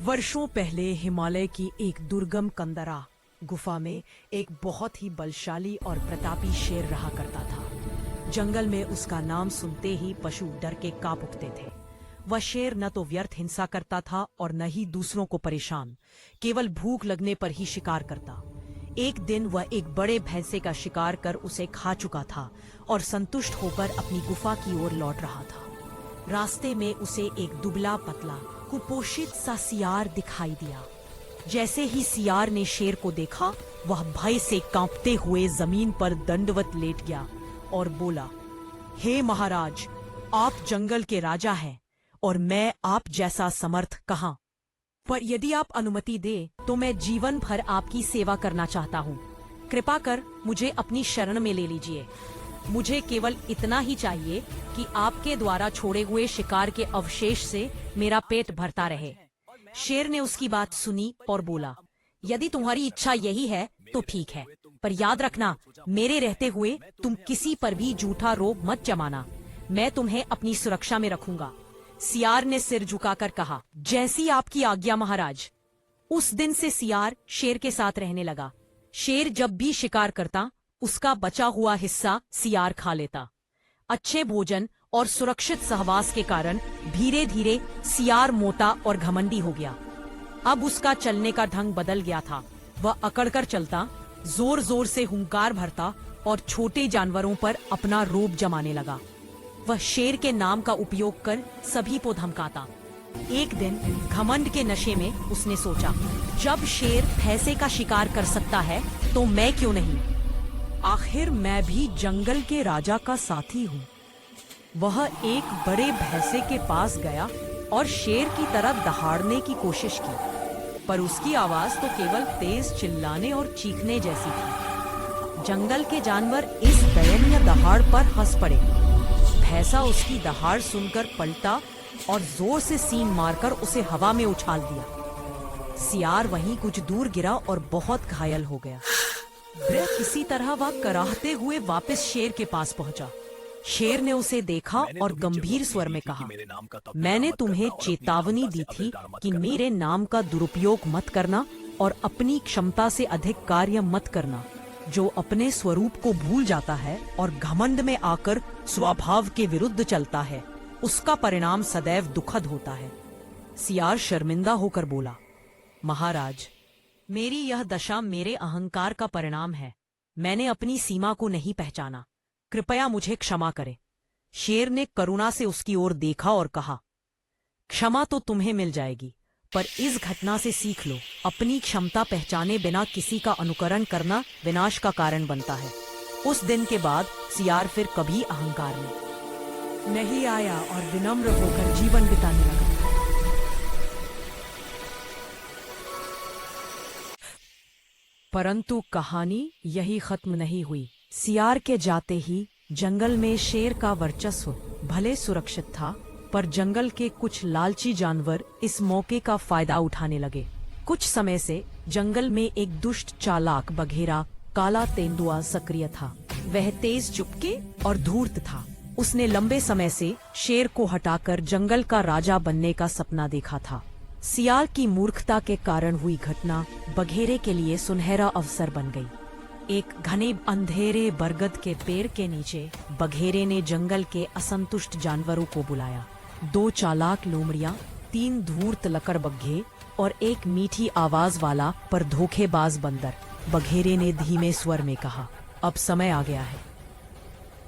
वर्षों पहले हिमालय की एक दुर्गम कंदरा गुफा में एक बहुत ही बलशाली और प्रतापी शेर रहा करता था। जंगल में उसका नाम सुनते ही पशु डर के कांप उठते थे। वह शेर न तो व्यर्थ हिंसा करता था और न ही दूसरों को परेशान, केवल भूख लगने पर ही शिकार करता। एक दिन वह एक बड़े भैंसे का शिकार कर उसे खा चुका था और संतुष्ट होकर अपनी गुफा की ओर लौट रहा था। रास्ते में उसे एक दुबला पतला कुपोषित सा सियार दिखाई दिया। जैसे ही सियार ने शेर को देखा, वह भय से कांपते हुए जमीन पर दंडवत लेट गया और बोला, हे महाराज, आप जंगल के राजा हैं और मैं आप जैसा समर्थ कहाँ। पर यदि आप अनुमति दे तो मैं जीवन भर आपकी सेवा करना चाहता हूँ। कृपा कर मुझे अपनी शरण में ले लीजिए। मुझे केवल इतना ही चाहिए कि आपके द्वारा छोड़े हुए शिकार के अवशेष से मेरा पेट भरता रहे। शेर ने उसकी बात सुनी और बोला, यदि तुम्हारी इच्छा यही है तो ठीक है, पर याद रखना, मेरे रहते हुए तुम किसी पर भी झूठा रोब मत जमाना। मैं तुम्हें अपनी सुरक्षा में रखूंगा। सियार ने सिर झुकाकर कहा, जैसी आपकी आज्ञा महाराज। उस दिन से सियार शेर के साथ रहने लगा। शेर जब भी शिकार करता, उसका बचा हुआ हिस्सा सियार खा लेता। अच्छे भोजन और सुरक्षित सहवास के कारण धीरे धीरे सियार मोटा और घमंडी हो गया। अब उसका चलने का ढंग बदल गया था। वह अकड़कर चलता, जोर जोर से हुंकार भरता और छोटे जानवरों पर अपना रोब जमाने लगा। वह शेर के नाम का उपयोग कर सभी को धमकाता। एक दिन घमंड के नशे में उसने सोचा, जब शेर भैंसे का शिकार कर सकता है तो मैं क्यों नहीं। आखिर मैं भी जंगल के राजा का साथी हूँ। वह एक बड़े भैंसे के पास गया और शेर की तरह दहाड़ने की कोशिश की, पर उसकी आवाज तो केवल तेज चिल्लाने और चीखने जैसी थी। जंगल के जानवर इस दयनीय दहाड़ पर हंस पड़े। भैंसा उसकी दहाड़ सुनकर पलटा और जोर से सींग मारकर उसे हवा में उछाल दिया। सियार वहीं कुछ दूर गिरा और बहुत घायल हो गया। किसी तरह वह कराहते हुए वापस शेर के पास पहुंचा। शेर ने उसे देखा और गंभीर स्वर में कहा, मैंने तुम्हें चेतावनी दी थी कि मेरे नाम का दुरुपयोग मत करना और अपनी क्षमता से अधिक कार्य मत करना। जो अपने स्वरूप को भूल जाता है और घमंड में आकर स्वभाव के विरुद्ध चलता है, उसका परिणाम सदैव दुखद होता है। सियार शर्मिंदा होकर बोला, महाराज, मेरी यह दशा मेरे अहंकार का परिणाम है। मैंने अपनी सीमा को नहीं पहचाना। कृपया मुझे क्षमा करें। शेर ने करुणा से उसकी ओर देखा और कहा, क्षमा तो तुम्हें मिल जाएगी, पर इस घटना से सीख लो, अपनी क्षमता पहचाने बिना किसी का अनुकरण करना विनाश का कारण बनता है। उस दिन के बाद सियार फिर कभी अहंकार में नहीं आया और विनम्र होकर जीवन बिताने लगा। परंतु कहानी यही खत्म नहीं हुई। सियार के जाते ही जंगल में शेर का वर्चस्व भले सुरक्षित था, पर जंगल के कुछ लालची जानवर इस मौके का फायदा उठाने लगे। कुछ समय से जंगल में एक दुष्ट चालाक बघेरा काला तेंदुआ सक्रिय था। वह तेज चुपके और धूर्त था। उसने लंबे समय से शेर को हटाकर जंगल का राजा बनने का सपना देखा था। सियार की मूर्खता के कारण हुई घटना बघेरे के लिए सुनहरा अवसर बन गई। एक घने अंधेरे बरगद के पेड़ के नीचे बघेरे ने जंगल के असंतुष्ट जानवरों को बुलाया। 2 चालाक लोमड़ियां, 3 धूर्त लकड़बग्घे और एक मीठी आवाज वाला पर धोखेबाज बंदर। बघेरे ने धीमे स्वर में कहा, अब समय आ गया है।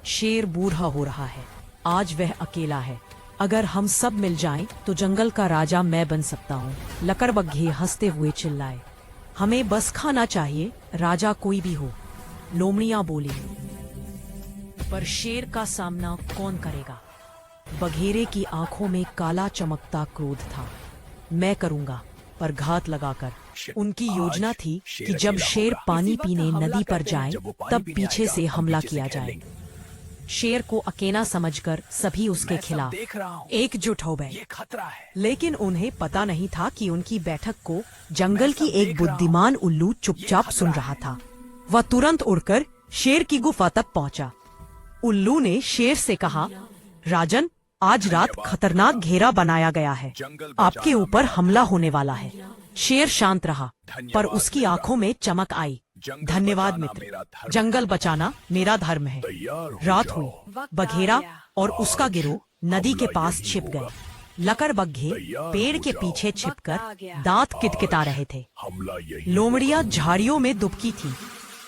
शेर बूढ़ा हो रहा है। आज वह अकेला है। अगर हम सब मिल जाएं तो जंगल का राजा मैं बन सकता हूँ। लकड़बग्घे हंसते हुए चिल्लाए, हमें बस खाना चाहिए, राजा कोई भी हो। लोमड़ियां बोली, पर शेर का सामना कौन करेगा। बघेरे की आंखों में काला चमकता क्रोध था। मैं करूंगा, पर घात लगाकर। उनकी योजना थी कि जब शेर पानी पीने नदी पर जाए, तब पीछे से हमला किया जाए। शेर को अकेला समझकर सभी उसके खिलाफ एकजुट हो गए। लेकिन उन्हें पता नहीं था कि उनकी बैठक को जंगल की एक बुद्धिमान उल्लू चुपचाप सुन रहा था। वह तुरंत उड़कर शेर की गुफा तक पहुंचा। उल्लू ने शेर से कहा, राजन, आज रात खतरनाक घेरा बनाया गया है, आपके ऊपर हमला होने वाला है। शेर शांत रहा, पर उसकी आंखों में चमक आई। धन्यवाद मित्र, जंगल बचाना मेरा धर्म है। रात हुई, बघेरा और उसका गिरोह नदी के पास छिप गए। लकड़बग्घे पेड़ के पीछे छिपकर दांत किटकिटा रहे थे। लोमड़ियां झाड़ियों में दुबकी थी।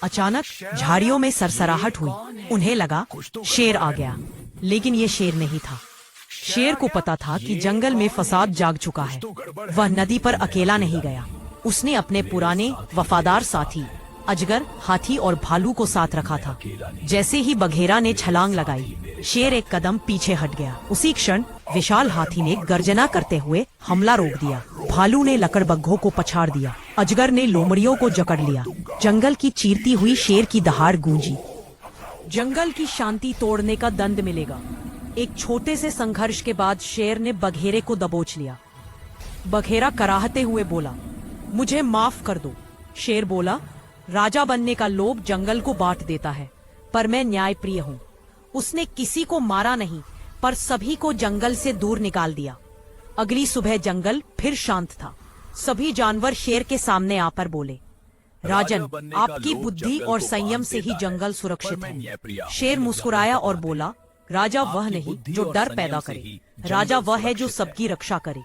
अचानक झाड़ियों में सरसराहट हुई। उन्हें लगा शेर आ गया, लेकिन ये शेर नहीं था। शेर को पता था कि जंगल में फसाद जाग चुका है। वह नदी पर अकेला नहीं गया। उसने अपने पुराने वफादार साथी अजगर, हाथी और भालू को साथ रखा था। जैसे ही बघेरा ने छलांग लगाई, शेर एक कदम पीछे हट गया। उसी क्षण विशाल हाथी ने गर्जना करते हुए हमला रोक दिया। भालू ने लकड़बग्घों को पछाड़ दिया। अजगर ने लोमड़ियों को जकड़ लिया। जंगल की चीरती हुई शेर की दहाड़ गूंजी। जंगल की शांति तोड़ने का दंड मिलेगा। एक छोटे से संघर्ष के बाद शेर ने बघेरे को दबोच लिया। बघेरा कराहते हुए बोला, मुझे माफ कर दो। शेर बोला, राजा बनने का लोभ जंगल को बांट देता है, पर मैं न्यायप्रिय हूँ। उसने किसी को मारा नहीं, पर सभी को जंगल से दूर निकाल दिया। अगली सुबह जंगल फिर शांत था। सभी जानवर शेर के सामने आकर बोले, राजन, आपकी बुद्धि और संयम से ही जंगल सुरक्षित है। शेर मुस्कुराया और बोला, राजा वह नहीं जो डर पैदा करे, राजा वह है जो सबकी रक्षा करे।